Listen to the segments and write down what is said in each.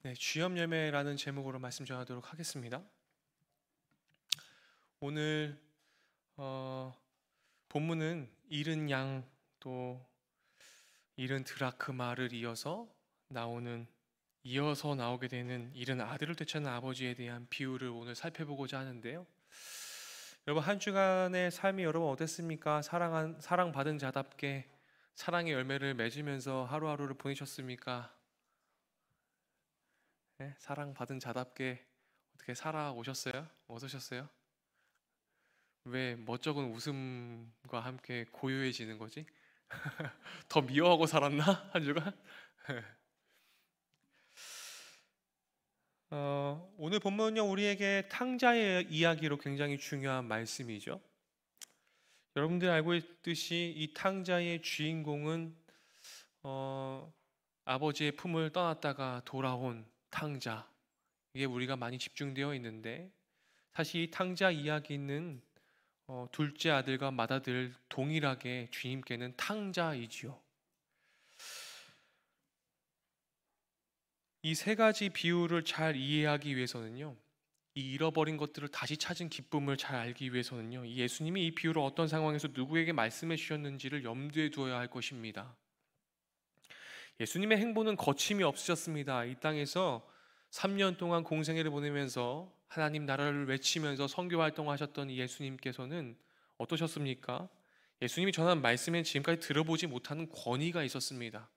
네, 쥐염열매라는 제목으로 말씀 전하도록 하겠습니다. 오늘 본문은 잃은 양 또 잃은 드라크마를 이어서 나오게 되는 잃은 아들을 되찾는 아버지에 대한 비유를 오늘 살펴보고자 하는데요. 여러분, 한 주간의 삶이 여러분 어땠습니까? 사랑받은 자답게 사랑의 열매를 맺으면서 하루하루를 보내셨습니까? 네? 사랑받은 자답게 어떻게 살아오셨어요? 어떠셨어요? 왜 멋쩍은 웃음과 함께 고요해지는 거지? 더 미워하고 살았나? 한 주간? 오늘 본문은요, 우리에게 탕자의 이야기로 굉장히 중요한 말씀이죠. 여러분들 알고 있듯이 이 탕자의 주인공은 아버지의 품을 떠났다가 돌아온 탕자, 이게 우리가 많이 집중되어 있는데, 사실 이 탕자 이야기는 둘째 아들과 맏아들 동일하게 주님께는 탕자이지요. 이 세 가지 비유를 잘 이해하기 위해서는요, 이 잃어버린 것들을 다시 찾은 기쁨을 잘 알기 위해서는요, 이 예수님이 이 비유를 어떤 상황에서 누구에게 말씀해 주셨는지를 염두에 두어야 할 것입니다. 예수님의 행보는 거침이 없으셨습니다. 이 땅에서 3년 동안 공생애를 보내면서 하나님 나라를 외치면서 선교 활동하셨던 이 예수님께서는 어떠셨습니까? 예수님이 전한 말씀에 지금까지 들어보지 못하는 권위가 있었습니다.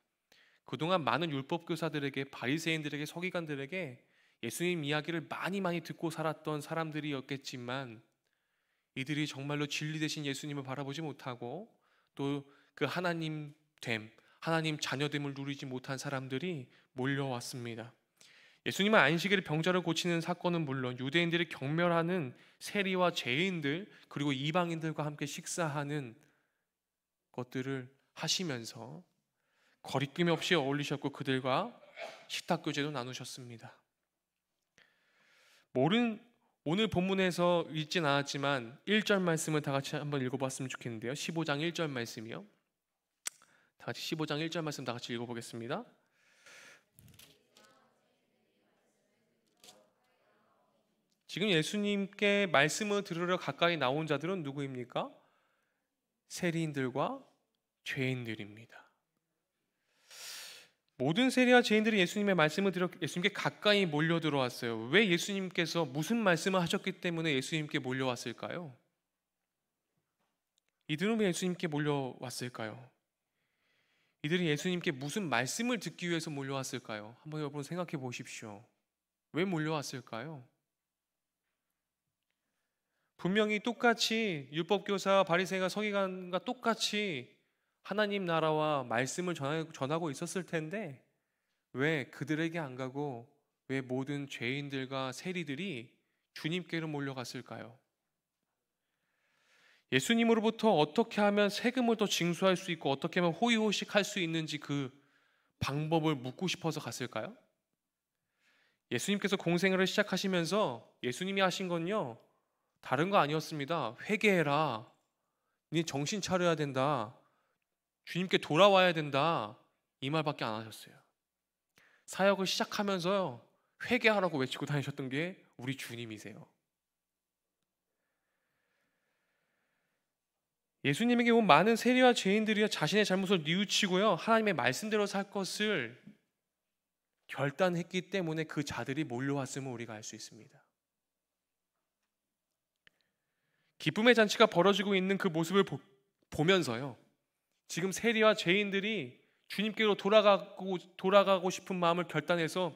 그동안 많은 율법 교사들에게, 바리새인들에게, 서기관들에게 예수님 이야기를 많이 듣고 살았던 사람들이었겠지만, 이들이 정말로 진리 되신 예수님을 바라보지 못하고 또 그 하나님 자녀됨을 누리지 못한 사람들이 몰려왔습니다. 예수님은 안식일에 병자를 고치는 사건은 물론 유대인들이 경멸하는 세리와 죄인들 그리고 이방인들과 함께 식사하는 것들을 하시면서 거리낌 없이 어울리셨고 그들과 식탁교제도 나누셨습니다. 오늘 본문에서 읽진 않았지만 1절 말씀을 다 같이 한번 읽어봤으면 좋겠는데요. 15장 1절 말씀이요. 다 같이 15장 1절 말씀 다 같이 읽어보겠습니다. 지금 예수님께 말씀을 들으러 가까이 나온 자들은 누구입니까? 세리인들과 죄인들입니다. 모든 세리와 죄인들이 예수님의 말씀을 들어 예수님께 가까이 몰려 들어왔어요. 왜 예수님께서 무슨 말씀을 하셨기 때문에 예수님께 몰려왔을까요? 이들은 왜 예수님께 몰려왔을까요? 이들이 예수님께 무슨 말씀을 듣기 위해서 몰려왔을까요? 한번 여러분 생각해 보십시오. 왜 몰려왔을까요? 분명히 똑같이 율법교사, 바리새인과 서기관과 똑같이 하나님 나라와 말씀을 전하고 있었을 텐데 왜 그들에게 안 가고 왜 모든 죄인들과 세리들이 주님께로 몰려갔을까요? 예수님으로부터 어떻게 하면 세금을 더 징수할 수 있고 어떻게 하면 호의호식할 수 있는지 그 방법을 묻고 싶어서 갔을까요? 예수님께서 공생애를 시작하시면서 예수님이 하신 건요, 다른 거 아니었습니다. 회개해라. 네 정신 차려야 된다. 주님께 돌아와야 된다. 이 말밖에 안 하셨어요. 사역을 시작하면서요, 회개하라고 외치고 다니셨던 게 우리 주님이세요. 예수님에게 온 많은 세리와 죄인들이요, 자신의 잘못을 뉘우치고요, 하나님의 말씀대로 살 것을 결단했기 때문에 그 자들이 몰려왔음을 우리가 알 수 있습니다. 기쁨의 잔치가 벌어지고 있는 그 모습을 보면서요, 지금 세리와 죄인들이 주님께로 돌아가고 싶은 마음을 결단해서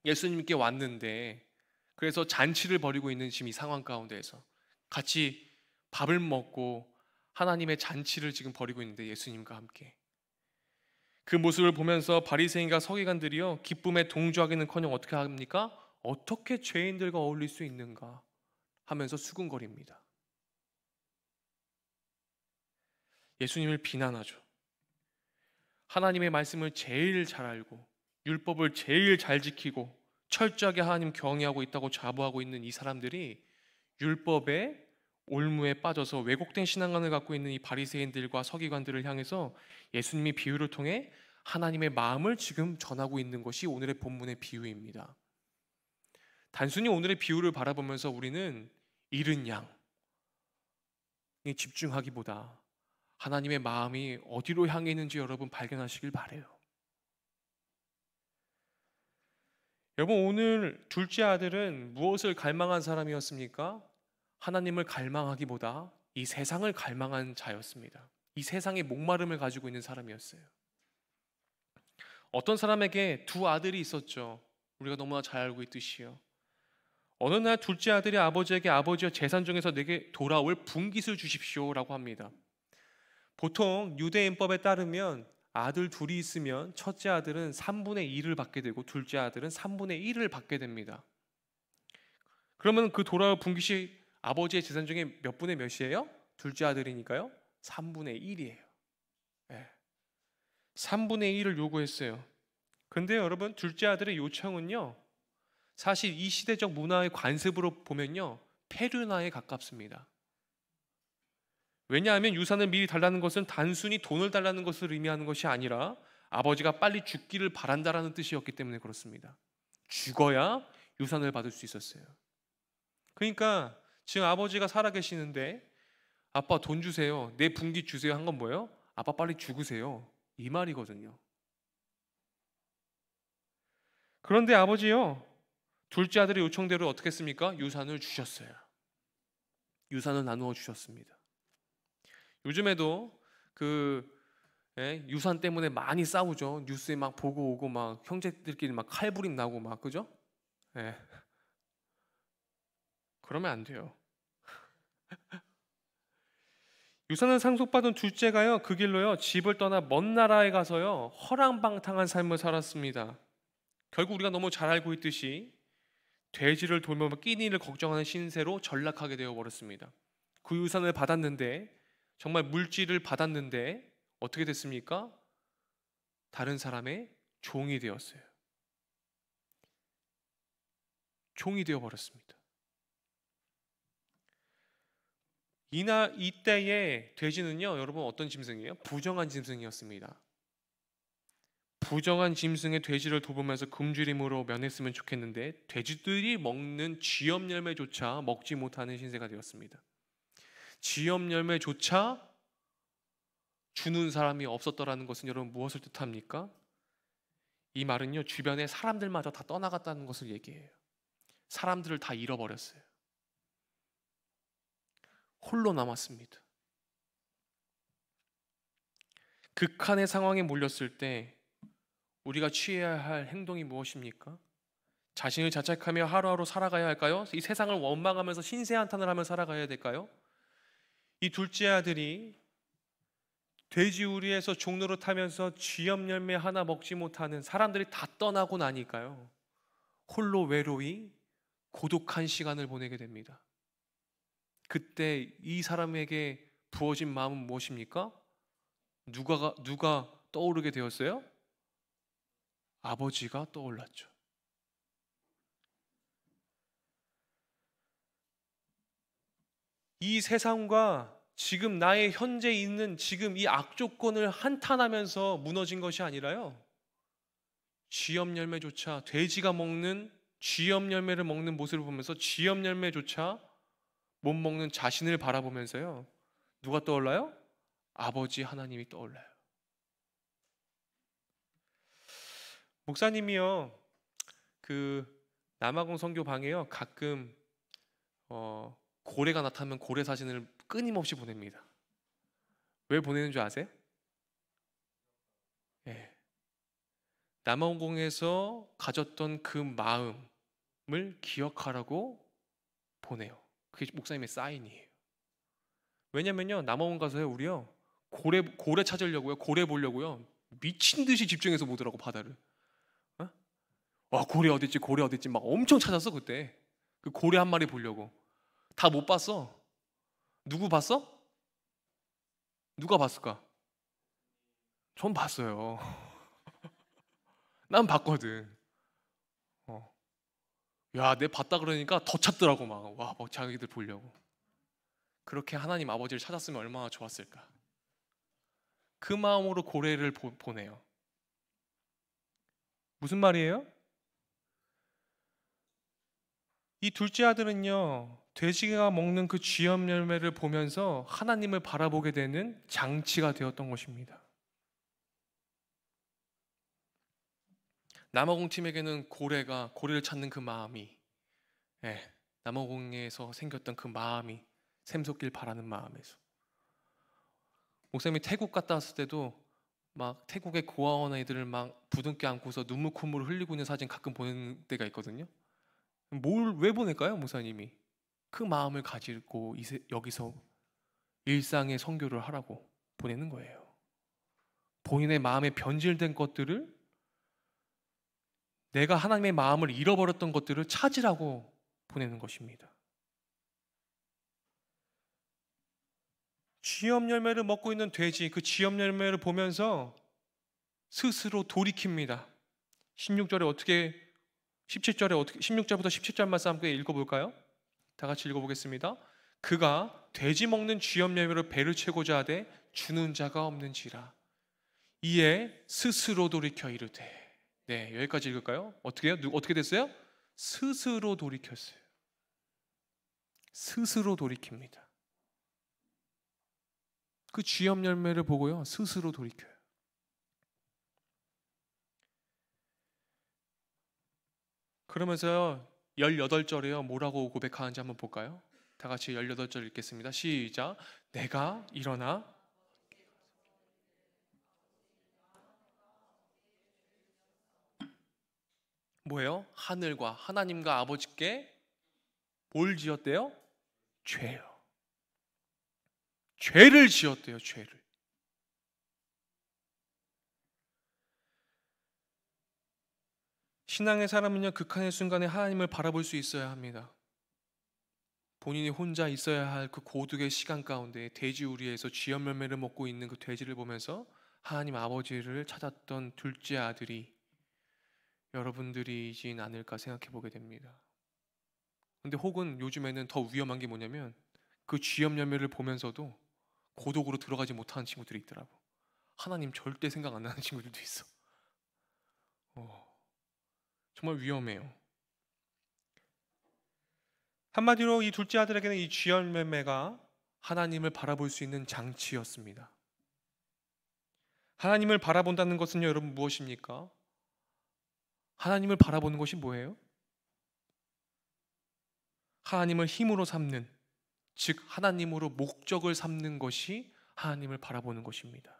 예수님께 왔는데, 그래서 잔치를 벌이고 있는 지금 이 상황 가운데에서 같이 밥을 먹고 하나님의 잔치를 지금 벌이고 있는데, 예수님과 함께 그 모습을 보면서 바리새인과 서기관들이요, 기쁨에 동조하기는커녕 어떻게 합니까? 어떻게 죄인들과 어울릴 수 있는가 하면서 수군거립니다. 예수님을 비난하죠. 하나님의 말씀을 제일 잘 알고 율법을 제일 잘 지키고 철저하게 하나님 경외하고 있다고 자부하고 있는 이 사람들이 율법의 올무에 빠져서 왜곡된 신앙관을 갖고 있는 이 바리새인들과 서기관들을 향해서 예수님이 비유를 통해 하나님의 마음을 지금 전하고 있는 것이 오늘의 본문의 비유입니다. 단순히 오늘의 비유를 바라보면서 우리는 잃은 양에 집중하기보다 하나님의 마음이 어디로 향해 있는지 여러분 발견하시길 바라요. 여러분, 오늘 둘째 아들은 무엇을 갈망한 사람이었습니까? 하나님을 갈망하기보다 이 세상을 갈망한 자였습니다. 이 세상의 목마름을 가지고 있는 사람이었어요. 어떤 사람에게 두 아들이 있었죠. 우리가 너무나 잘 알고 있듯이요. 어느 날 둘째 아들이 아버지에게 아버지여 재산 중에서 내게 돌아올 분깃을 주십시오라고 합니다. 보통 유대인법에 따르면 아들 둘이 있으면 첫째 아들은 3분의 1을 받게 되고 둘째 아들은 3분의 1을 받게 됩니다. 그러면 그 돌아올 분깃이 아버지의 재산 중에 몇 분의 몇이에요? 둘째 아들이니까요 3분의 1이에요. 3분의 1을 요구했어요. 근데 여러분, 둘째 아들의 요청은요, 사실 이 시대적 문화의 관습으로 보면요, 페륜화에 가깝습니다. 왜냐하면 유산을 미리 달라는 것은 단순히 돈을 달라는 것을 의미하는 것이 아니라 아버지가 빨리 죽기를 바란다라는 뜻이었기 때문에 그렇습니다. 죽어야 유산을 받을 수 있었어요. 그러니까 지금 아버지가 살아계시는데 아빠 돈 주세요, 내 분깃 주세요 한 건 뭐예요? 아빠 빨리 죽으세요, 이 말이거든요. 그런데 아버지요, 둘째 아들의 요청대로 어떻게 했습니까? 유산을 주셨어요. 유산을 나누어 주셨습니다. 요즘에도 유산 때문에 많이 싸우죠. 뉴스에 막 보고 오고 막 형제들끼리 막 칼부림 나고 막, 그죠? 예. 그러면 안 돼요. 유산을 상속받은 둘째가요, 그 길로요 집을 떠나 먼 나라에 가서요 허랑방탕한 삶을 살았습니다. 결국 우리가 너무 잘 알고 있듯이 돼지를 돌보며 끼니를 걱정하는 신세로 전락하게 되어 버렸습니다. 그 유산을 받았는데, 정말 물질을 받았는데 어떻게 됐습니까? 다른 사람의 종이 되었어요. 종이 되어 버렸습니다. 이때의 돼지는요, 여러분 어떤 짐승이에요? 부정한 짐승이었습니다. 부정한 짐승의 돼지를 돌보면서 굶주림으로 면했으면 좋겠는데 돼지들이 먹는 쥐염 열매조차 먹지 못하는 신세가 되었습니다. 쥐염 열매조차 주는 사람이 없었더라는 것은 여러분 무엇을 뜻합니까? 이 말은요, 주변에 사람들마저 다 떠나갔다는 것을 얘기해요. 사람들을 다 잃어버렸어요. 홀로 남았습니다. 극한의 상황에 몰렸을 때 우리가 취해야 할 행동이 무엇입니까? 자신을 자책하며 하루하루 살아가야 할까요? 이 세상을 원망하면서 신세한탄을 하며 살아가야 될까요? 이 둘째 아들이 돼지 우리에서 종로를 타면서 쥐염 열매 하나 먹지 못하는, 사람들이 다 떠나고 나니까요, 홀로 외로이 고독한 시간을 보내게 됩니다. 그때 이 사람에게 부어진 마음은 무엇입니까? 누가 떠오르게 되었어요? 아버지가 떠올랐죠. 이 세상과 지금 나의 현재 있는 지금 이 악조건을 한탄하면서 무너진 것이 아니라요, 쥐염 열매조차, 돼지가 먹는 쥐염 열매를 먹는 모습을 보면서 쥐염 열매조차 못 먹는 자신을 바라보면서요, 누가 떠올라요? 아버지 하나님이 떠올라요. 목사님이요, 남아공 선교 방에요 가끔 고래가 나타나면 고래 사진을 끊임없이 보냅니다. 왜 보내는 줄 아세요? 예. 남아공에서 가졌던 그 마음을 기억하라고 보내요. 그게 목사님의 사인이에요. 왜냐면요, 남아공 가서요, 우리요 고래 찾으려고요, 고래 보려고요 미친 듯이 집중해서 보더라고, 바다를. 어? 와, 고래 어딨지, 고래 어딨지 막 엄청 찾았어 그때. 그 고래 한 마리 보려고. 다 못 봤어. 누구 봤어? 누가 봤을까? 전 봤어요. 난 봤거든. 야, 내 봤다 그러니까 더 찾더라고 막. 와, 막 자기들 보려고. 그렇게 하나님 아버지를 찾았으면 얼마나 좋았을까. 그 마음으로 고래를 보내요. 무슨 말이에요? 이 둘째 아들은요, 돼지가 먹는 그 쥐염 열매를 보면서 하나님을 바라보게 되는 장치가 되었던 것입니다. 남아공팀에게는 고래를 찾는 그 마음이, 남아공에서 생겼던 그 마음이 샘솟길 바라는 마음에서, 목사님이 태국 갔다 왔을 때도 막 태국의 고아원 아이들을 막 부둥켜 안고서 눈물 콧물을 흘리고 있는 사진 가끔 보내는 때가 있거든요. 왜 보낼까요, 목사님이? 그 마음을 가지고 여기서 일상의 선교를 하라고 보내는 거예요. 본인의 마음에 변질된 것들을, 내가 하나님의 마음을 잃어버렸던 것들을 찾으라고 보내는 것입니다. 쥐염 열매를 먹고 있는 돼지, 그 쥐염 열매를 보면서 스스로 돌이킵니다. 16절부터 17절 말씀 함께 읽어볼까요? 다 같이 읽어보겠습니다. 그가 돼지 먹는 쥐염 열매로 배를 채고자 하되 주는 자가 없는지라. 이에 스스로 돌이켜 이르되. 네, 여기까지 읽을까요? 어떻게 됐어요? 스스로 돌이켰어요. 스스로 돌이킵니다. 그 쥐염 열매를 보고요, 스스로 돌이켜요. 그러면서요, 18절에요, 뭐라고 고백하는지 한번 볼까요? 다 같이 18절 읽겠습니다. 시작. 내가 일어나 뭐예요? 하늘과 하나님과 아버지께 뭘 지었대요? 죄요. 죄를 지었대요, 죄를. 신앙의 사람은요, 극한의 순간에 하나님을 바라볼 수 있어야 합니다. 본인이 혼자 있어야 할 그 고독의 시간 가운데 돼지우리에서 쥐염 열매를 먹고 있는 그 돼지를 보면서 하나님 아버지를 찾았던 둘째 아들이 여러분들이진 않을까 생각해 보게 됩니다. 근데 혹은 요즘에는 더 위험한 게 뭐냐면 그 쥐염 열매를 보면서도 고독으로 들어가지 못하는 친구들이 있더라고. 하나님 절대 생각 안 나는 친구들도 있어. 정말 위험해요. 한마디로 이 둘째 아들에게는 이 쥐염 열매가 하나님을 바라볼 수 있는 장치였습니다. 하나님을 바라본다는 것은요, 여러분 무엇입니까? 하나님을 바라보는 것이 뭐예요? 하나님을 힘으로 삼는, 즉 하나님으로 목적을 삼는 것이 하나님을 바라보는 것입니다.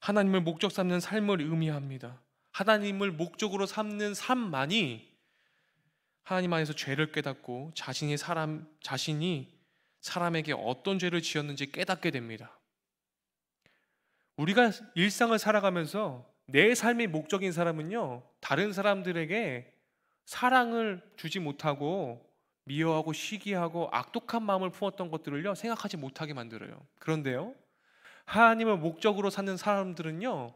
하나님을 목적 삼는 삶을 의미합니다. 하나님을 목적으로 삼는 삶만이 하나님 안에서 죄를 깨닫고 자신이 사람에게 어떤 죄를 지었는지 깨닫게 됩니다. 우리가 일상을 살아가면서 내 삶의 목적인 사람은요, 다른 사람들에게 사랑을 주지 못하고 미워하고 시기하고 악독한 마음을 품었던 것들을요, 생각하지 못하게 만들어요. 그런데요, 하나님을 목적으로 사는 사람들은요,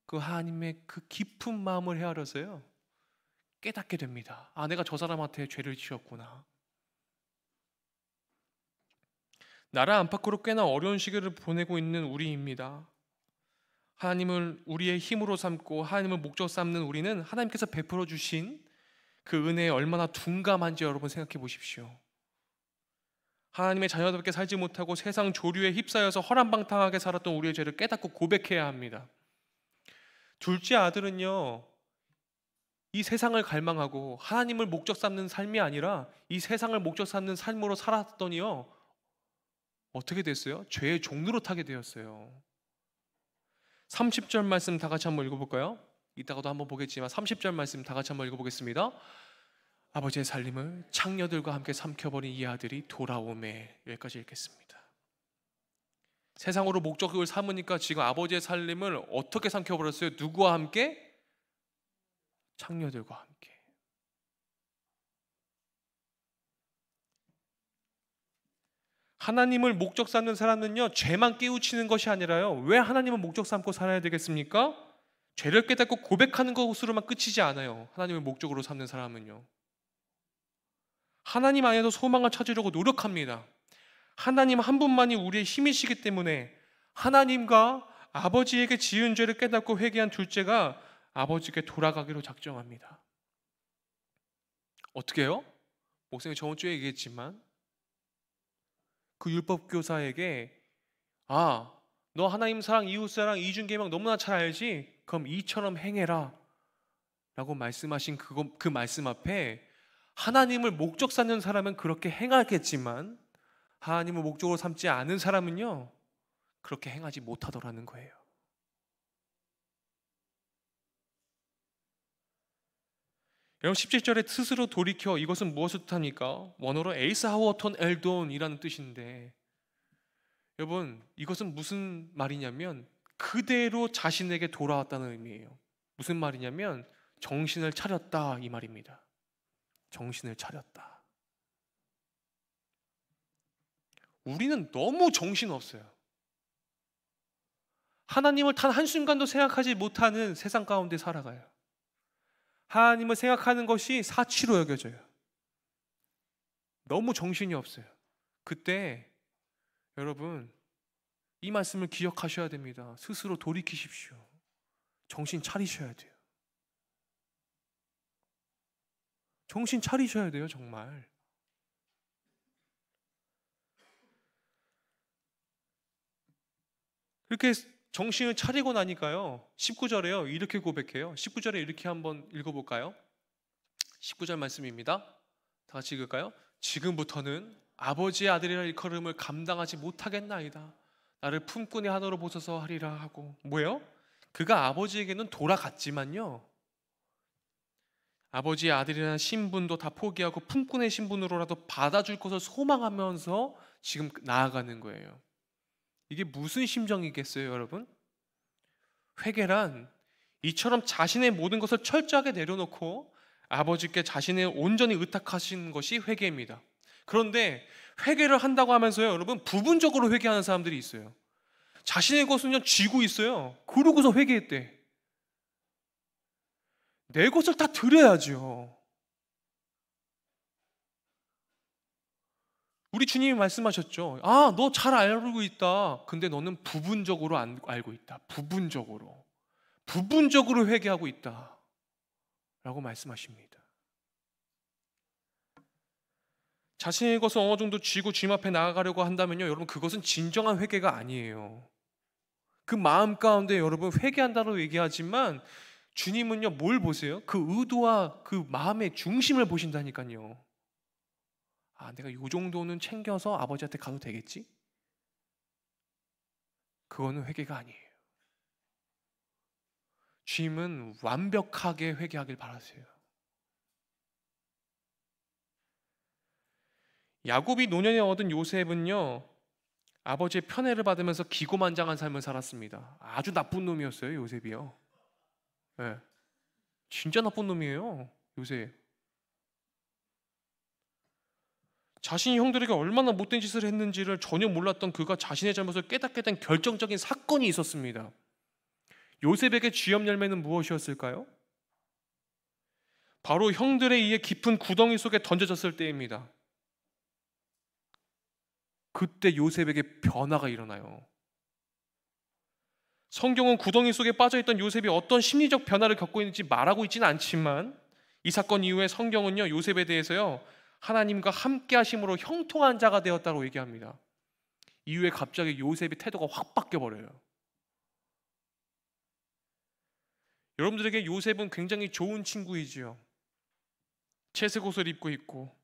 그 하나님의 그 깊은 마음을 헤아려서요, 깨닫게 됩니다. 아, 내가 저 사람한테 죄를 지었구나. 나라 안팎으로 꽤나 어려운 시기를 보내고 있는 우리입니다. 하나님을 우리의 힘으로 삼고 하나님을 목적 삼는 우리는 하나님께서 베풀어 주신 그 은혜에 얼마나 둔감한지 여러분 생각해 보십시오. 하나님의 자녀답게 살지 못하고 세상 조류에 휩싸여서 허랑방탕하게 살았던 우리의 죄를 깨닫고 고백해야 합니다. 둘째 아들은요, 이 세상을 갈망하고 하나님을 목적 삼는 삶이 아니라 이 세상을 목적 삼는 삶으로 살았더니요, 어떻게 됐어요? 죄의 종로로 타게 되었어요. 30절 말씀 다 같이 한번 읽어볼까요? 이따가도 한번 보겠지만 30절 말씀 다 같이 한번 읽어보겠습니다. 아버지의 살림을 창녀들과 함께 삼켜버린 이 아들이 돌아오매. 여기까지 읽겠습니다. 세상으로 목적을 삼으니까 지금 아버지의 살림을 어떻게 삼켜버렸어요? 누구와 함께? 창녀들과 함께. 하나님을 목적 삼는 사람은요, 죄만 깨우치는 것이 아니라요, 왜 하나님을 목적 삼고 살아야 되겠습니까? 죄를 깨닫고 고백하는 것으로만 끝이지 않아요. 하나님을 목적으로 삼는 사람은요, 하나님 안에서 소망을 찾으려고 노력합니다. 하나님 한 분만이 우리의 힘이시기 때문에 하나님과 아버지에게 지은 죄를 깨닫고 회개한 둘째가 아버지께 돌아가기로 작정합니다. 어떻게 해요? 목사님이 저번 주에 얘기했지만 그 율법교사에게 너 하나님 사랑, 이웃 사랑, 이중계명 너무나 잘 알지? 그럼 이처럼 행해라 라고 말씀하신 그 말씀 앞에 하나님을 목적 삼는 사람은 그렇게 행하겠지만 하나님을 목적으로 삼지 않은 사람은요, 그렇게 행하지 못하더라는 거예요. 여러분 17절에 스스로 돌이켜, 이것은 무엇을 뜻합니까? 원어로 에이스하워톤 엘돈이라는 뜻인데, 여러분 이것은 무슨 말이냐면 그대로 자신에게 돌아왔다는 의미예요. 무슨 말이냐면 정신을 차렸다 이 말입니다. 정신을 차렸다. 우리는 너무 정신없어요. 하나님을 단 한순간도 생각하지 못하는 세상 가운데 살아가요. 하나님을 생각하는 것이 사치로 여겨져요. 너무 정신이 없어요. 그때 여러분 이 말씀을 기억하셔야 됩니다. 스스로 돌이키십시오. 정신 차리셔야 돼요. 정신 차리셔야 돼요, 정말. 이렇게 정신을 차리고 나니까요, 19절에요 이렇게 고백해요. 19절에 이렇게 한번 읽어볼까요? 19절 말씀입니다. 다 같이 읽을까요? 지금부터는 아버지의 아들이라 일컬음을 감당하지 못하겠나이다. 나를 품꾼의 하나로 보셔서 하리라 하고. 뭐예요? 그가 아버지에게는 돌아갔지만요, 아버지의 아들이라는 신분도 다 포기하고 품꾼의 신분으로라도 받아줄 것을 소망하면서 지금 나아가는 거예요. 이게 무슨 심정이겠어요, 여러분? 회개란 이처럼 자신의 모든 것을 철저하게 내려놓고 아버지께 자신을 온전히 의탁하신 것이 회개입니다. 그런데 회개를 한다고 하면서요, 여러분 부분적으로 회개하는 사람들이 있어요. 자신의 것은요 쥐고 있어요. 그러고서 회개했대. 내 것을 다 드려야죠. 우리 주님이 말씀하셨죠. 너 잘 알고 있다. 근데 너는 부분적으로 알고 있다. 부분적으로 회개하고 있다 라고 말씀하십니다. 자신의 것을 어느 정도 쥐고 주님 앞에 나아가려고 한다면요, 여러분 그것은 진정한 회개가 아니에요. 그 마음 가운데 여러분 회개한다고 얘기하지만 주님은요 뭘 보세요? 그 의도와 그 마음의 중심을 보신다니까요. 내가 이 정도는 챙겨서 아버지한테 가도 되겠지? 그거는 회개가 아니에요. 주님은 완벽하게 회개하길 바라세요. 야곱이 노년에 얻은 요셉은요, 아버지의 편애를 받으면서 기고만장한 삶을 살았습니다. 아주 나쁜 놈이었어요, 요셉이요. 네. 진짜 나쁜 놈이에요, 요셉. 자신이 형들에게 얼마나 못된 짓을 했는지를 전혀 몰랐던 그가 자신의 잘못을 깨닫게 된 결정적인 사건이 있었습니다. 요셉에게 쥐업 열매는 무엇이었을까요? 바로 형들에 의해 깊은 구덩이 속에 던져졌을 때입니다. 그때 요셉에게 변화가 일어나요. 성경은 구덩이 속에 빠져있던 요셉이 어떤 심리적 변화를 겪고 있는지 말하고 있지는 않지만 이 사건 이후에 성경은요, 요셉에 대해서요 하나님과 함께 하심으로 형통한 자가 되었다고 얘기합니다. 이후에 갑자기 요셉의 태도가 확 바뀌어버려요. 여러분들에게 요셉은 굉장히 좋은 친구이지요. 채색 옷을 입고 있고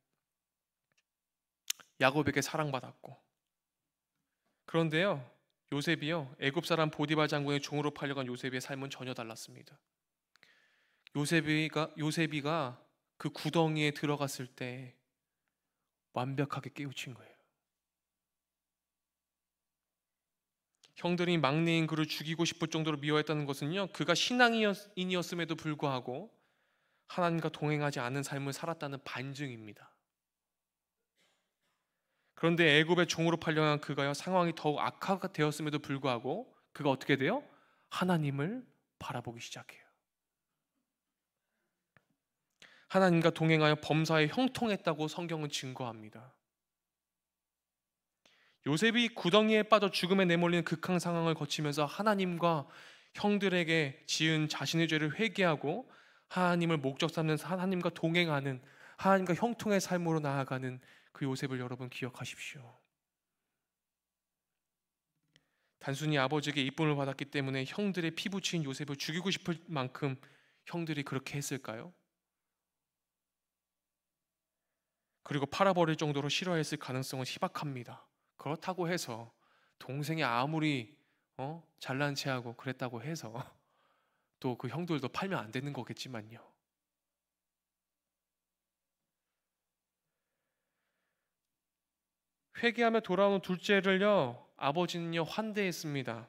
야곱에게 사랑받았고. 그런데요, 요셉이요 애굽 사람 보디발 장군의 종으로 팔려간 요셉의 삶은 전혀 달랐습니다. 요셉이가 그 구덩이에 들어갔을 때 완벽하게 깨우친 거예요. 형들이 막내인 그를 죽이고 싶을 정도로 미워했다는 것은요, 그가 신앙인이었음에도 불구하고 하나님과 동행하지 않은 삶을 살았다는 반증입니다. 그런데 애굽의 종으로 팔려간 그가요, 상황이 더욱 악화가 되었음에도 불구하고 그가 어떻게 돼요? 하나님을 바라보기 시작해요. 하나님과 동행하여 범사에 형통했다고 성경은 증거합니다. 요셉이 구덩이에 빠져 죽음에 내몰리는 극한 상황을 거치면서 하나님과 형들에게 지은 자신의 죄를 회개하고 하나님을 목적 삼는 하나님과 동행하는, 하나님과 형통의 삶으로 나아가는 그 요셉을 여러분 기억하십시오. 단순히 아버지에게 이쁨을 받았기 때문에 형들의 피부치인 요셉을 죽이고 싶을 만큼 형들이 그렇게 했을까요? 그리고 팔아버릴 정도로 싫어했을 가능성은 희박합니다. 그렇다고 해서 동생이 아무리 잘난 체하고 그랬다고 해서 또 그 형들도 팔면 안 되는 거겠지만요. 회개하며 돌아온 둘째를요, 아버지는요 환대했습니다.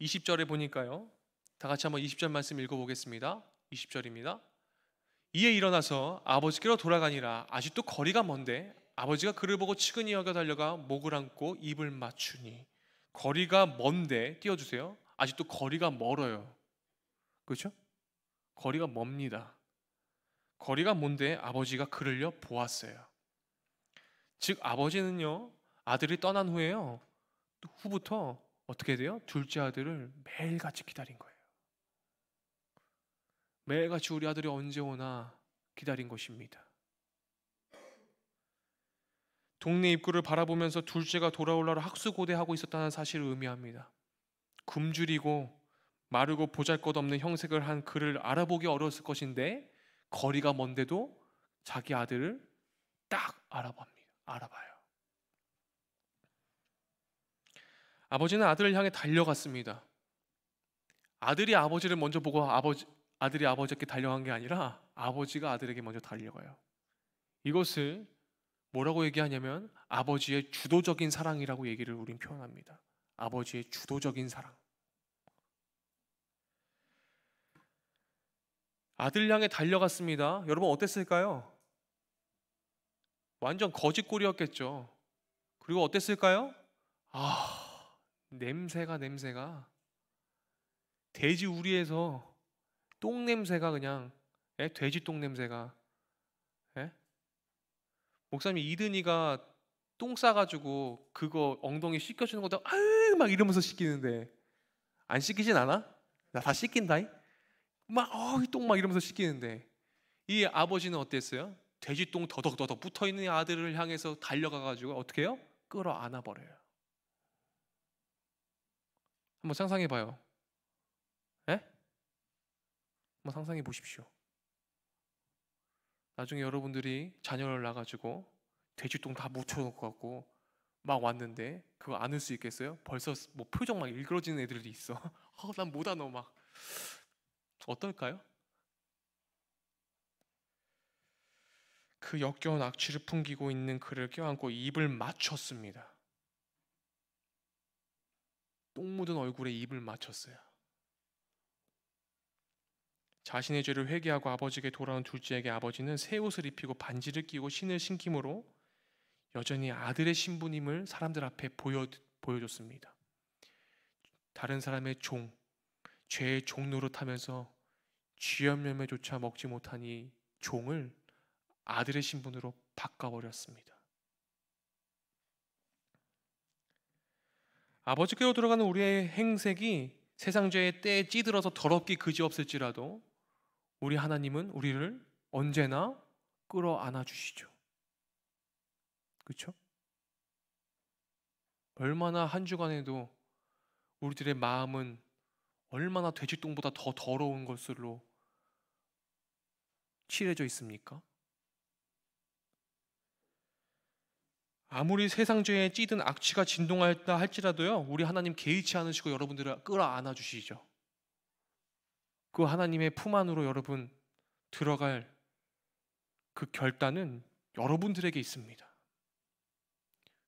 20절에 보니까요, 다 같이 한번 20절 말씀 읽어보겠습니다. 20절입니다. 이에 일어나서 아버지께로 돌아가니라. 아직도 거리가 먼데 아버지가 그를 보고 측은히 여겨 달려가 목을 안고 입을 맞추니. 거리가 먼데, 띄워주세요. 아직도 거리가 멀어요. 그렇죠? 거리가 멉니다. 거리가 먼데 아버지가 그를요 보았어요. 즉 아버지는요, 아들이 떠난 후부터 어떻게 돼요? 둘째 아들을 매일같이 기다린 거예요. 매일같이 우리 아들이 언제 오나 기다린 것입니다. 동네 입구를 바라보면서 둘째가 돌아올라를 학수고대하고 있었다는 사실을 의미합니다. 굶주리고 마르고 보잘것없는 형색을 한 그를 알아보기 어려웠을 것인데 거리가 먼데도 자기 아들을 딱 알아봐요. 아버지는 아들을 향해 달려갔습니다. 아들이 아버지를 먼저 보고 아들이 아버지께 달려간 게 아니라 아버지가 아들에게 먼저 달려가요. 이것을 뭐라고 얘기하냐면 아버지의 주도적인 사랑이라고 얘기를 우린 표현합니다. 아버지의 주도적인 사랑. 아들 향해 달려갔습니다. 여러분 어땠을까요? 완전 거짓골이었겠죠. 그리고 어땠을까요? 냄새가 돼지 우리에서 똥 냄새가 그냥 돼지 똥 냄새가. 목사님 이든이가 똥 싸가지고 그거 엉덩이 씻겨주는 거다 아유 막 이러면서 씻기는데 안 씻기진 않아? 나 다 씻긴다이? 막 똥 막 이러면서 씻기는데 이 아버지는 어땠어요? 돼지 똥 더덕더덕 붙어있는 아들을 향해서 달려가가지고 어떻게 해요? 끌어안아 버려요. 한번 상상해봐요. 한번 상상해 보십시오. 나중에 여러분들이 자녀를 낳아가지고 돼지똥 다 묻혀놓고 갖고 막 왔는데 그거 안을 수 있겠어요? 벌써 뭐 표정 막 일그러지는 애들이 있어. 난 못 안어 막. 어떨까요? 그 역겨운 악취를 풍기고 있는 그를 껴안고 입을 맞췄습니다. 똥 묻은 얼굴에 입을 맞췄어요. 자신의 죄를 회개하고 아버지에게 돌아온 둘째에게 아버지는 새 옷을 입히고 반지를 끼고 신을 신김으로 여전히 아들의 신부님을 사람들 앞에 보여줬습니다. 다른 사람의 죄의 종 노릇하면서 쥐염 열매조차 먹지 못한 이 종을 아들의 신분으로 바꿔버렸습니다. 아버지께로 돌아가는 우리의 행색이 세상 죄의 때에 찌들어서 더럽기 그지없을지라도 우리 하나님은 우리를 언제나 끌어안아 주시죠. 그렇죠? 얼마나 한 주간에도 우리들의 마음은 얼마나 돼지똥보다 더 더러운 것으로 칠해져 있습니까? 아무리 세상 죄에 찌든 악취가 진동하였다 할지라도요, 우리 하나님 개의치 않으시고 여러분들을 끌어안아 주시죠. 그 하나님의 품 안으로 여러분 들어갈 그 결단은 여러분들에게 있습니다.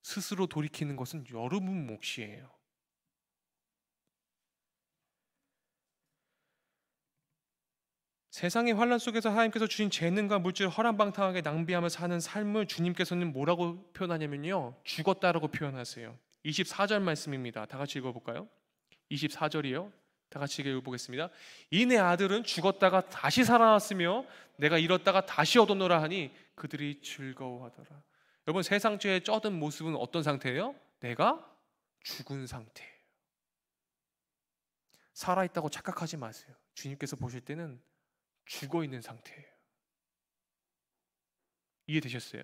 스스로 돌이키는 것은 여러분 몫이에요. 세상의 환란 속에서 하나님께서 주신 재능과 물질을 허랑방탕하게 낭비하며 사는 삶을 주님께서는 뭐라고 표현하냐면요, 죽었다라고 표현하세요. 24절 말씀입니다. 다 같이 읽어볼까요? 24절이요. 다 같이 읽어보겠습니다. 이내 아들은 죽었다가 다시 살아났으며 내가 잃었다가 다시 얻었노라 하니 그들이 즐거워하더라. 여러분, 세상 죄에 쩌든 모습은 어떤 상태예요? 내가 죽은 상태예요. 살아있다고 착각하지 마세요. 주님께서 보실 때는 죽어있는 상태예요. 이해되셨어요?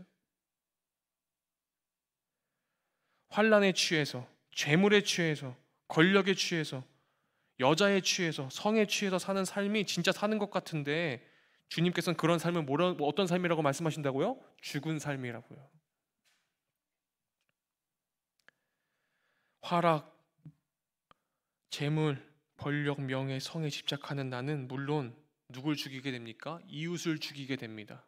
환란에 취해서, 재물에 취해서, 권력에 취해서, 여자에 취해서, 성에 취해서 사는 삶이 진짜 사는 것 같은데 주님께서는 그런 삶을 어떤 삶이라고 말씀하신다고요? 죽은 삶이라고요. 화락, 재물, 권력, 명예, 성에 집착하는 나는 물론 누굴 죽이게 됩니까? 이웃을 죽이게 됩니다.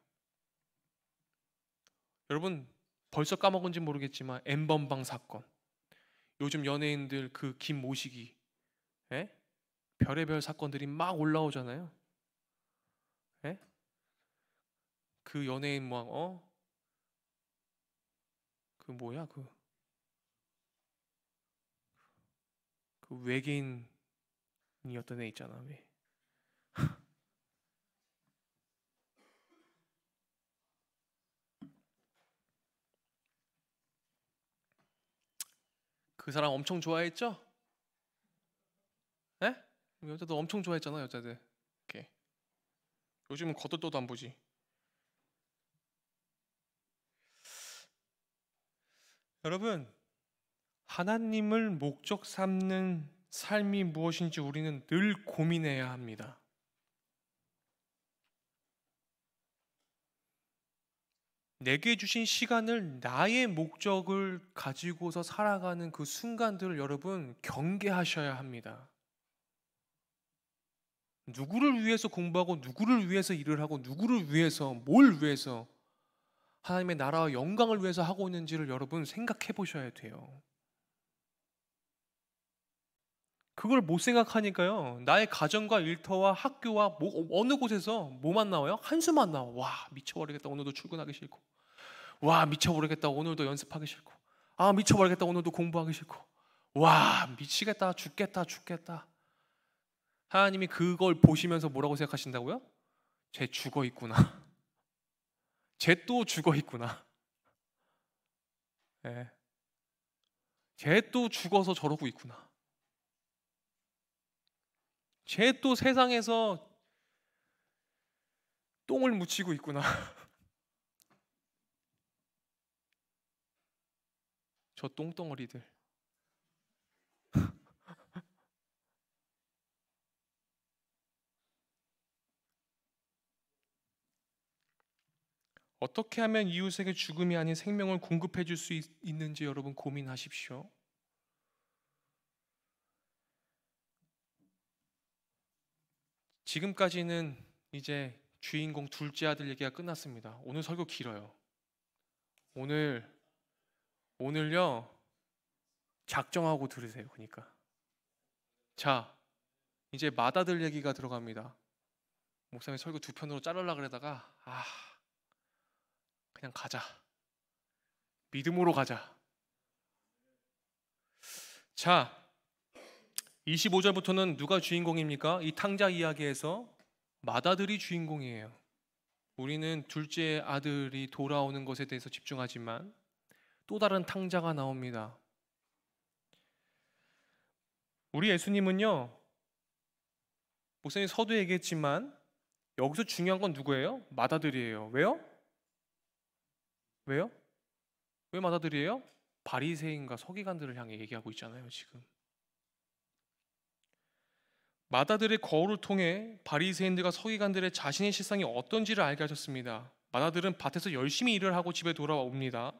여러분, 벌써 까먹은지 모르겠지만 N번방 사건, 요즘 연예인들 그 김모시기, 예? 별의별 사건들이 막 올라오잖아요. 예? 그 연예인 그 뭐야 그 외계인이었던 애 있잖아. 왜? 그 사람 엄청 좋아했죠? 예? 여자도 엄청 좋아했잖아, 여자들. 이렇게. 요즘은 거들떠도 안 보지. 여러분, 하나님을 목적 삼는 삶이 무엇인지 우리는 늘 고민해야 합니다. 내게 주신 시간을 나의 목적을 가지고서 살아가는 그 순간들을 여러분 경계하셔야 합니다. 누구를 위해서 공부하고 누구를 위해서 일을 하고 누구를 위해서 뭘 위해서 하나님의 나라와 영광을 위해서 하고 있는지를 여러분 생각해 보셔야 돼요. 그걸 못 생각하니까요, 나의 가정과 일터와 학교와 어느 곳에서 뭐만 나와요? 한수만 나와. 와, 미쳐버리겠다, 오늘도 출근하기 싫고. 와, 미쳐버리겠다, 오늘도 연습하기 싫고. 아, 미쳐버리겠다, 오늘도 공부하기 싫고. 와, 미치겠다, 죽겠다. 하나님이 그걸 보시면서 뭐라고 생각하신다고요? 쟤 죽어 있구나. 쟤 또 죽어 있구나. 예. 쟤 또 죽어서 저러고 있구나. 쟤 또 세상에서 똥을 묻히고 있구나. 저 똥덩어리들. 어떻게 하면 이웃에게 죽음이 아닌 생명을 공급해 줄 수 있는지 여러분 고민하십시오. 지금까지는 이제 주인공 둘째 아들 얘기가 끝났습니다. 오늘 설교 길어요. 오늘요 작정하고 들으세요. 그러니까 자, 이제 맏아들 얘기가 들어갑니다. 목사님 설교 두 편으로 자르려고 그러다가 그냥 가자. 믿음으로 가자. 자, 25절부터는 누가 주인공입니까? 이 탕자 이야기에서 맏아들이 주인공이에요. 우리는 둘째 아들이 돌아오는 것에 대해서 집중하지만 또 다른 탕자가 나옵니다. 우리 예수님은요, 목사님 서두에 얘기했지만 여기서 중요한 건 누구예요? 맏아들이에요. 왜요? 왜 맏아들이에요? 바리새인과 서기관들을 향해 얘기하고 있잖아요, 지금. 맏아들의 거울을 통해 바리새인들과 서기관들의 자신의 실상이 어떤지를 알게 하셨습니다. 맏아들은 밭에서 열심히 일을 하고 집에 돌아옵니다.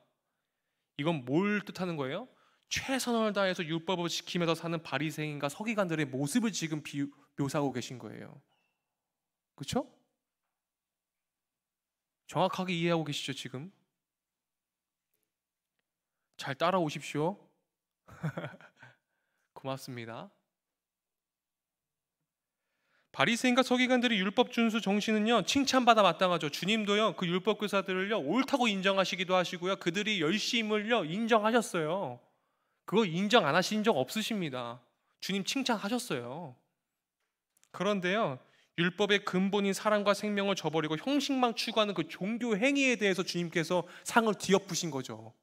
이건 뭘 뜻하는 거예요? 최선을 다해서 율법을 지키면서 사는 바리새인과 서기관들의 모습을 지금 묘사하고 계신 거예요. 그렇죠? 정확하게 이해하고 계시죠, 지금? 잘 따라오십시오. 고맙습니다. 바리새인과 서기관들의 율법 준수 정신은요 칭찬받아 마땅하죠. 주님도요 그 율법 교사들을요 옳다고 인정하시기도 하시고요, 그들이 열심을요 인정하셨어요. 그거 인정 안 하신 적 없으십니다. 주님 칭찬하셨어요. 그런데요, 율법의 근본인 사랑과 생명을 저버리고 형식만 추구하는 그 종교 행위에 대해서 주님께서 상을 뒤엎으신 거죠.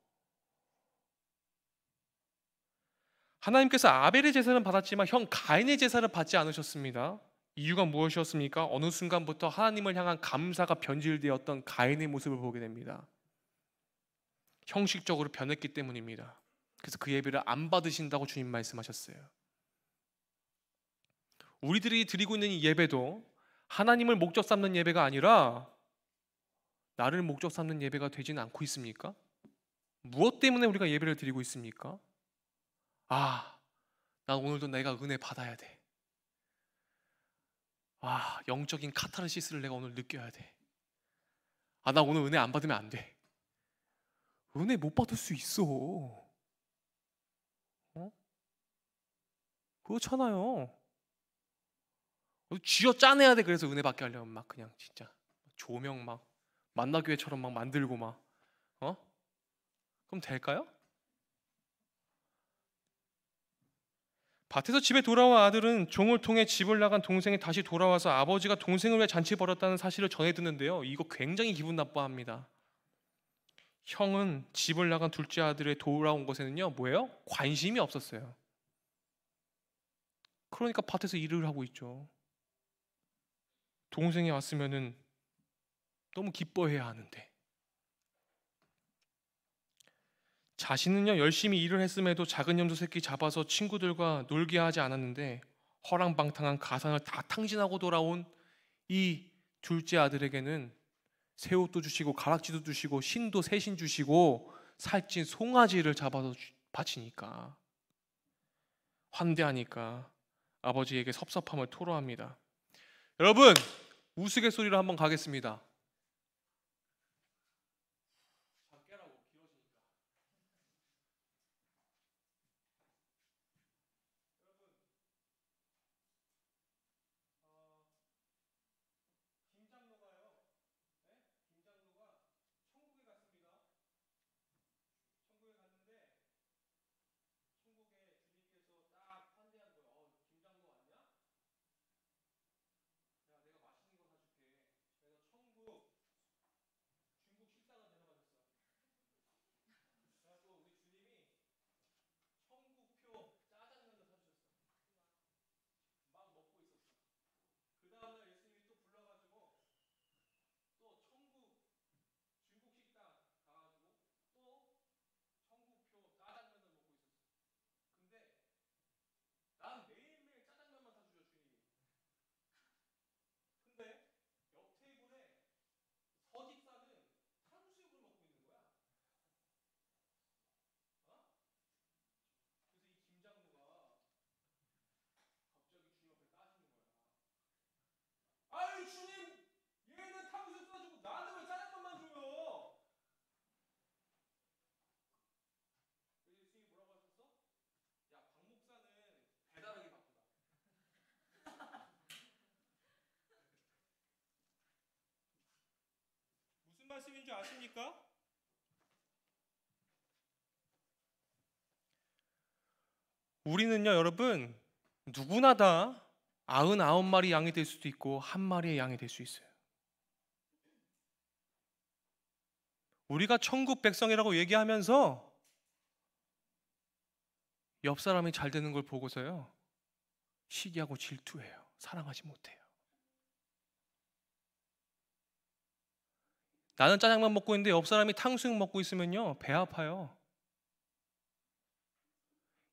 하나님께서 아벨의 제사는 받았지만 형 가인의 제사를 받지 않으셨습니다. 이유가 무엇이었습니까? 어느 순간부터 하나님을 향한 감사가 변질되었던 가인의 모습을 보게 됩니다. 형식적으로 변했기 때문입니다. 그래서 그 예배를 안 받으신다고 주님 말씀하셨어요. 우리들이 드리고 있는 이 예배도 하나님을 목적 삼는 예배가 아니라 나를 목적 삼는 예배가 되지는 않고 있습니까? 무엇 때문에 우리가 예배를 드리고 있습니까? 난 오늘도 내가 은혜 받아야 돼. 영적인 카타르시스를 내가 오늘 느껴야 돼. 나 오늘 은혜 안 받으면 안 돼. 은혜 못 받을 수 있어. 그렇잖아요. 쥐어 짜내야 돼. 그래서 은혜 받게 하려면 막 그냥 진짜 조명 막 만나교회처럼 막 만들고 막 그럼 될까요? 밭에서 집에 돌아온 아들은 종을 통해 집을 나간 동생이 다시 돌아와서 아버지가 동생을 위해 잔치 벌였다는 사실을 전해 듣는데요. 이거 굉장히 기분 나빠합니다. 형은 집을 나간 둘째 아들의 돌아온 것에는요, 뭐예요? 관심이 없었어요. 그러니까 밭에서 일을 하고 있죠. 동생이 왔으면은 너무 기뻐해야 하는데. 자신은요 열심히 일을 했음에도 작은 염소 새끼 잡아서 친구들과 놀게 하지 않았는데 허랑방탕한 가상을 다 탕진하고 돌아온 이 둘째 아들에게는 새 옷도 주시고 가락지도 주시고 신도 새신 주시고 살찐 송아지를 잡아서 바치니까 환대하니까 아버지에게 섭섭함을 토로합니다. 여러분, 우스갯소리로 한번 가겠습니다. 무슨 말씀인 줄 아십니까? 우리는요 여러분 누구나 다 99마리 양이 될 수도 있고 한 마리의 양이 될 수 있어요. 우리가 천국 백성이라고 얘기하면서 옆 사람이 잘 되는 걸 보고서요 시기하고 질투해요. 사랑하지 못해요. 나는 짜장면 먹고 있는데 옆 사람이 탕수육 먹고 있으면요 배 아파요.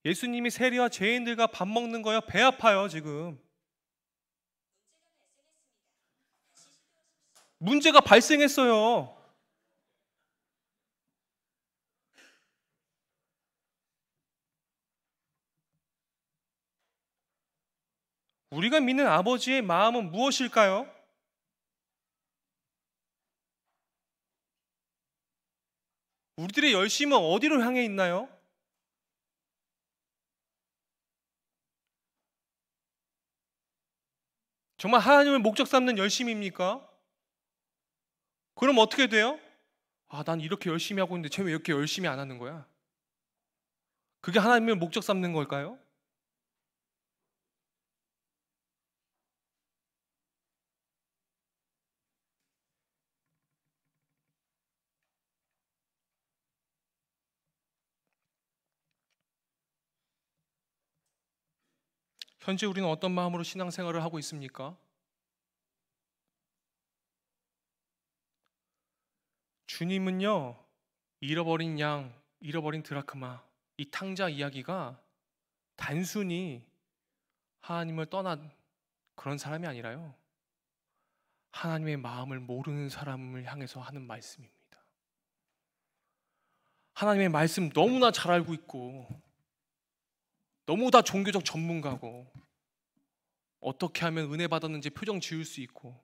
예수님이 세리와 죄인들과 밥 먹는 거요 배 아파요. 지금 문제가 발생했어요. 우리가 믿는 아버지의 마음은 무엇일까요? 우리들의 열심은 어디로 향해 있나요? 정말 하나님을 목적 삼는 열심입니까? 그럼 어떻게 돼요? 난 이렇게 열심히 하고 있는데 쟤 왜 이렇게 열심히 안 하는 거야? 그게 하나님을 목적 삼는 걸까요? 현재 우리는 어떤 마음으로 신앙생활을 하고 있습니까? 주님은요, 잃어버린 양, 잃어버린 드라크마, 이 탕자 이야기가 단순히 하나님을 떠난 그런 사람이 아니라요, 하나님의 마음을 모르는 사람을 향해서 하는 말씀입니다. 하나님의 말씀 너무나 잘 알고 있고 너무 다 종교적 전문가고 어떻게 하면 은혜 받았는지 표정 지을 수 있고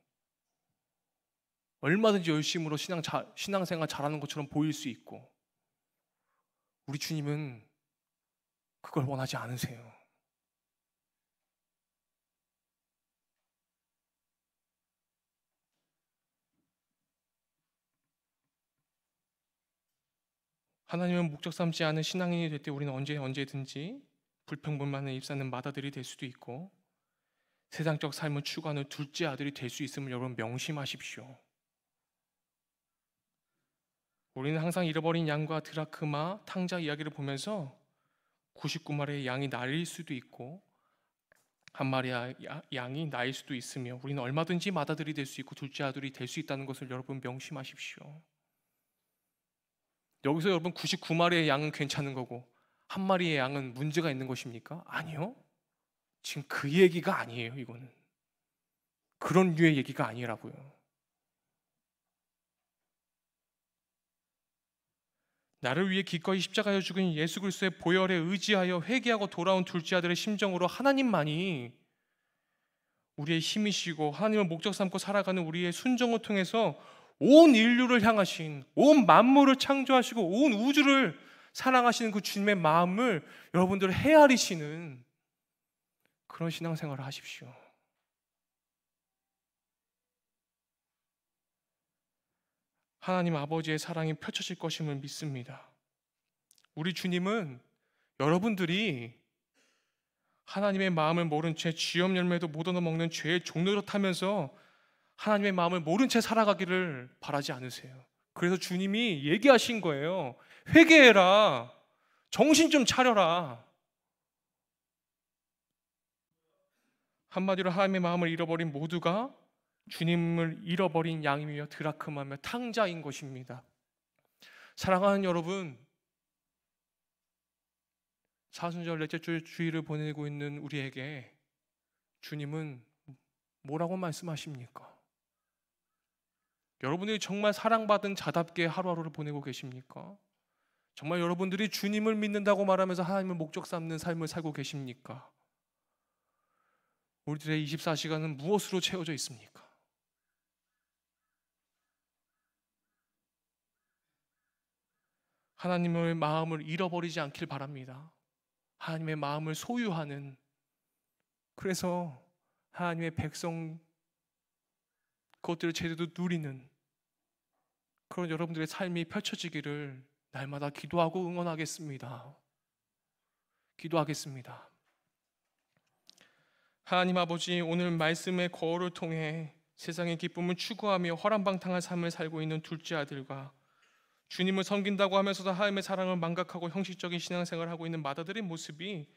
얼마든지 열심으로 신앙생활 잘하는 것처럼 보일 수 있고, 우리 주님은 그걸 원하지 않으세요. 하나님은 목적 삼지 않은 신앙인이 될 때 우리는 언제든지 불평불만을 입사하는 맏아들이 될 수도 있고 세상적 삶을 추구하는 둘째 아들이 될 수 있음을 여러분 명심하십시오. 우리는 항상 잃어버린 양과 드라크마, 탕자 이야기를 보면서 99마리의 양이 나일 수도 있고 한 마리의 양이 나일 수도 있으며 우리는 얼마든지 맏아들이 될 수 있고 둘째 아들이 될 수 있다는 것을 여러분 명심하십시오. 여기서 여러분 99마리의 양은 괜찮은 거고 한 마리의 양은 문제가 있는 것입니까? 아니요. 지금 그 얘기가 아니에요. 이거는 그런 류의 얘기가 아니라고요. 나를 위해 기꺼이 십자가에 죽은 예수 그리스도의 보혈에 의지하여 회개하고 돌아온 둘째 아들의 심정으로 하나님만이 우리의 힘이시고 하나님을 목적 삼고 살아가는 우리의 순종을 통해서 온 인류를 향하신, 온 만물을 창조하시고 온 우주를 사랑하시는 그 주님의 마음을 여러분들 헤아리시는 그런 신앙생활을 하십시오. 하나님 아버지의 사랑이 펼쳐질 것임을 믿습니다. 우리 주님은 여러분들이 하나님의 마음을 모른 채 쥐염 열매도 못 얻어먹는 죄의 종노릇하면서 하나님의 마음을 모른 채 살아가기를 바라지 않으세요. 그래서 주님이 얘기하신 거예요. 회개해라. 정신 좀 차려라. 한마디로 하나님의 마음을 잃어버린 모두가 주님을 잃어버린 양이며 드라크마며 탕자인 것입니다. 사랑하는 여러분, 사순절 넷째 주 주일을 보내고 있는 우리에게 주님은 뭐라고 말씀하십니까? 여러분들이 정말 사랑받은 자답게 하루하루를 보내고 계십니까? 정말 여러분들이 주님을 믿는다고 말하면서 하나님을 목적 삼는 삶을 살고 계십니까? 우리들의 24시간은 무엇으로 채워져 있습니까? 하나님의 마음을 잃어버리지 않길 바랍니다. 하나님의 마음을 소유하는, 그래서 하나님의 백성 그것들을 제대로 누리는 그런 여러분들의 삶이 펼쳐지기를 날마다 기도하고 응원하겠습니다. 기도하겠습니다. 하나님 아버지, 오늘 말씀의 거울을 통해 세상의 기쁨을 추구하며 허랑방탕한 삶을 살고 있는 둘째 아들과 주님을 섬긴다고 하면서도 하나님의 사랑을 망각하고 형식적인 신앙생활을 하고 있는 맏아들의 모습이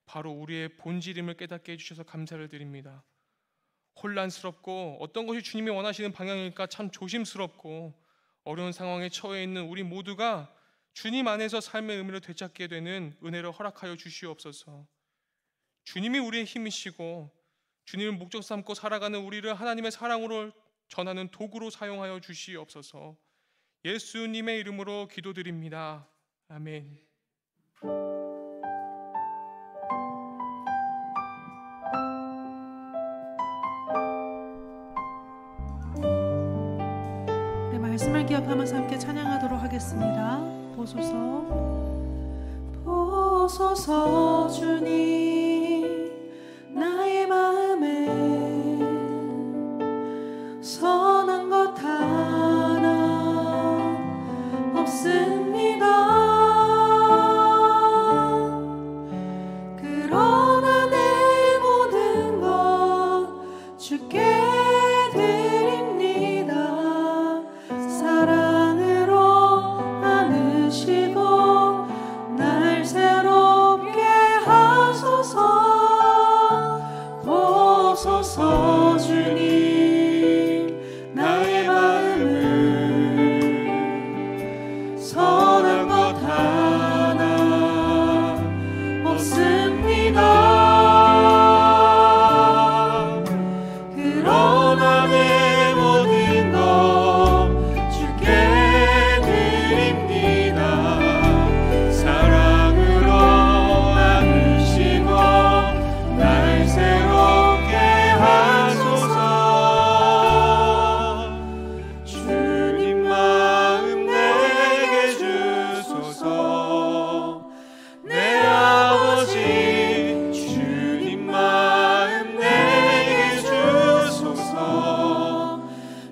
바로 우리의 본질임을 깨닫게 해주셔서 감사를 드립니다. 혼란스럽고 어떤 것이 주님이 원하시는 방향일까 참 조심스럽고 어려운 상황에 처해 있는 우리 모두가 주님 안에서 삶의 의미를 되찾게 되는 은혜를 허락하여 주시옵소서. 주님이 우리의 힘이시고 주님을 목적 삼고 살아가는 우리를 하나님의 사랑으로 전하는 도구로 사용하여 주시옵소서. 예수님의 이름으로 기도드립니다. 아멘. 네, 말씀을 기억하면서 함께 찬양하도록 하겠습니다. 보소서 보소서 주님, 나의 마음에 선한 것 하나 없습니다. 그러나 내 모든 것 주께 드립니다. 사랑으로 안으시고 날 새롭게 하소서.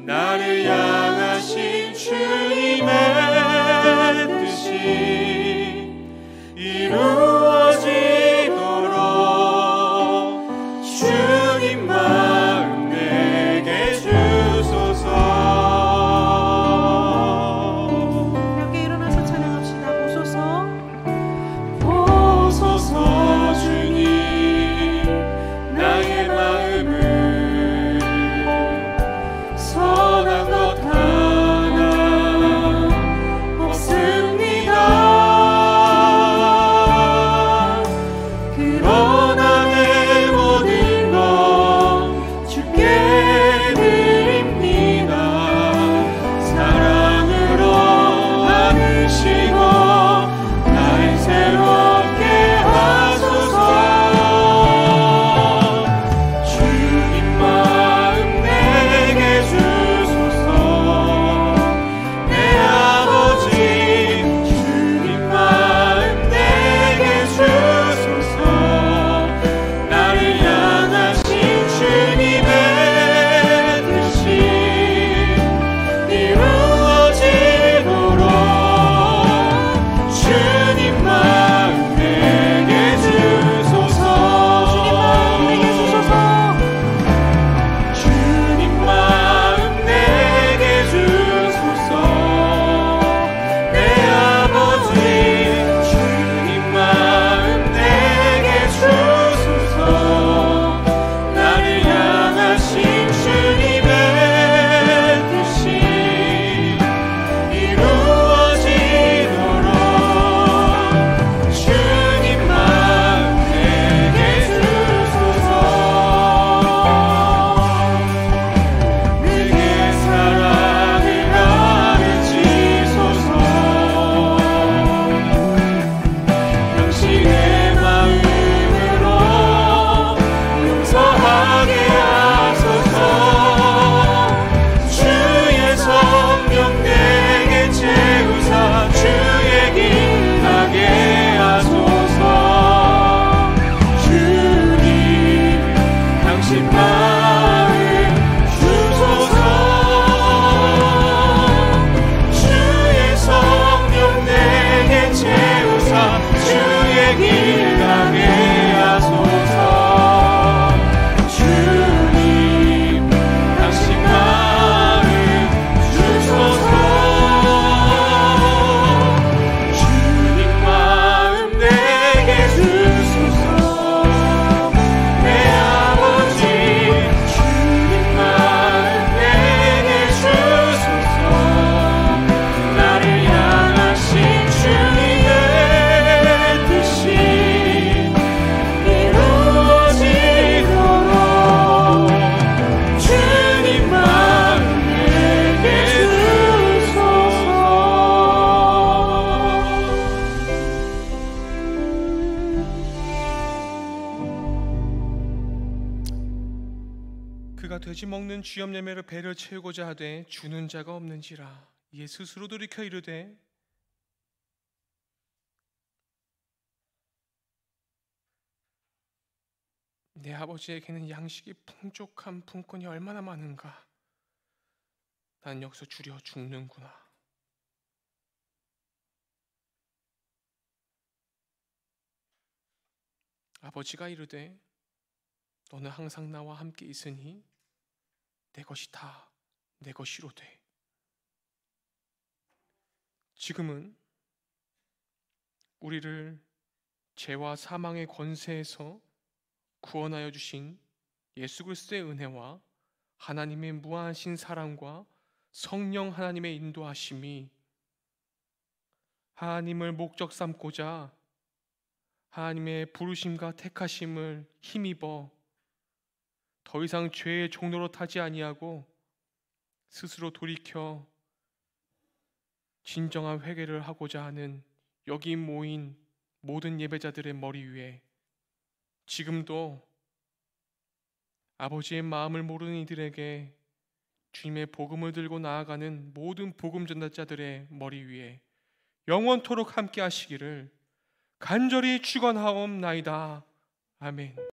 나를 향하신 주님의 뜻이 이루어지도록 주님 마음 내게 주소서. 함께 일어나서 찬양합시다. 보소서 보소서 주님 나의 마음을 선한 것 하나 없습니다. 그러나 내 모든 것 주께 드립니다. 사랑으로 안으시고 날 새롭게 하소서. 주님 마음 내게 주소서. 내 아버지 주님 마음 내게 주소서. 나를 향하신 주님의 뜻이 이루어지도록 주님 마음 내게 주소서. 주님 마음 내게 주소서. 내 아버지 주님 마음 내게 주소서. 나를 향하신 주님의 뜻이 이루어지도록 주님 마음 내게 주소서. 내게 사랑을 가르치소서. 당신의 마음으로 용서하게 하소서. 주의 성령 내게 채우사 주의 길 가게 하소서. 주님 당신 마음 주소서. 주의 성령 내게 채우사 주의 길 가게 하소서. 주님 당신 마음 주소서. 주님 마음 내게 주소서. 내 아버지 주님 마음 내게 주소서. 나를 향하신 주님의 뜻이 이루어지도록 주님 마음 내게 주소서. 그가 돼지 먹는 쥐염 예매로 배를 채우고자 하되 주는 자가 없는지라. 이에 스스로 돌이켜 이르되 내 아버지에게는 양식이 풍족한 품꾼이 얼마나 많은가. 난 여기서 줄여 죽는구나. 아버지가 이르되 너는 항상 나와 함께 있으니 내 것이 다 내 것이로되. 지금은 우리를 죄와 사망의 권세에서 구원하여 주신 예수 그리스도의 은혜와 하나님의 무한하신 사랑과 성령 하나님의 인도하심이 하나님을 목적 삼고자 하나님의 부르심과 택하심을 힘입어 더 이상 죄의 종로로 타지 아니하고 스스로 돌이켜 진정한 회개를 하고자 하는 여기 모인 모든 예배자들의 머리 위에 지금도 아버지의 마음을 모르는 이들에게 주님의 복음을 들고 나아가는 모든 복음 전달자들의 머리 위에 영원토록 함께 하시기를 간절히 축원하옵나이다. 아멘.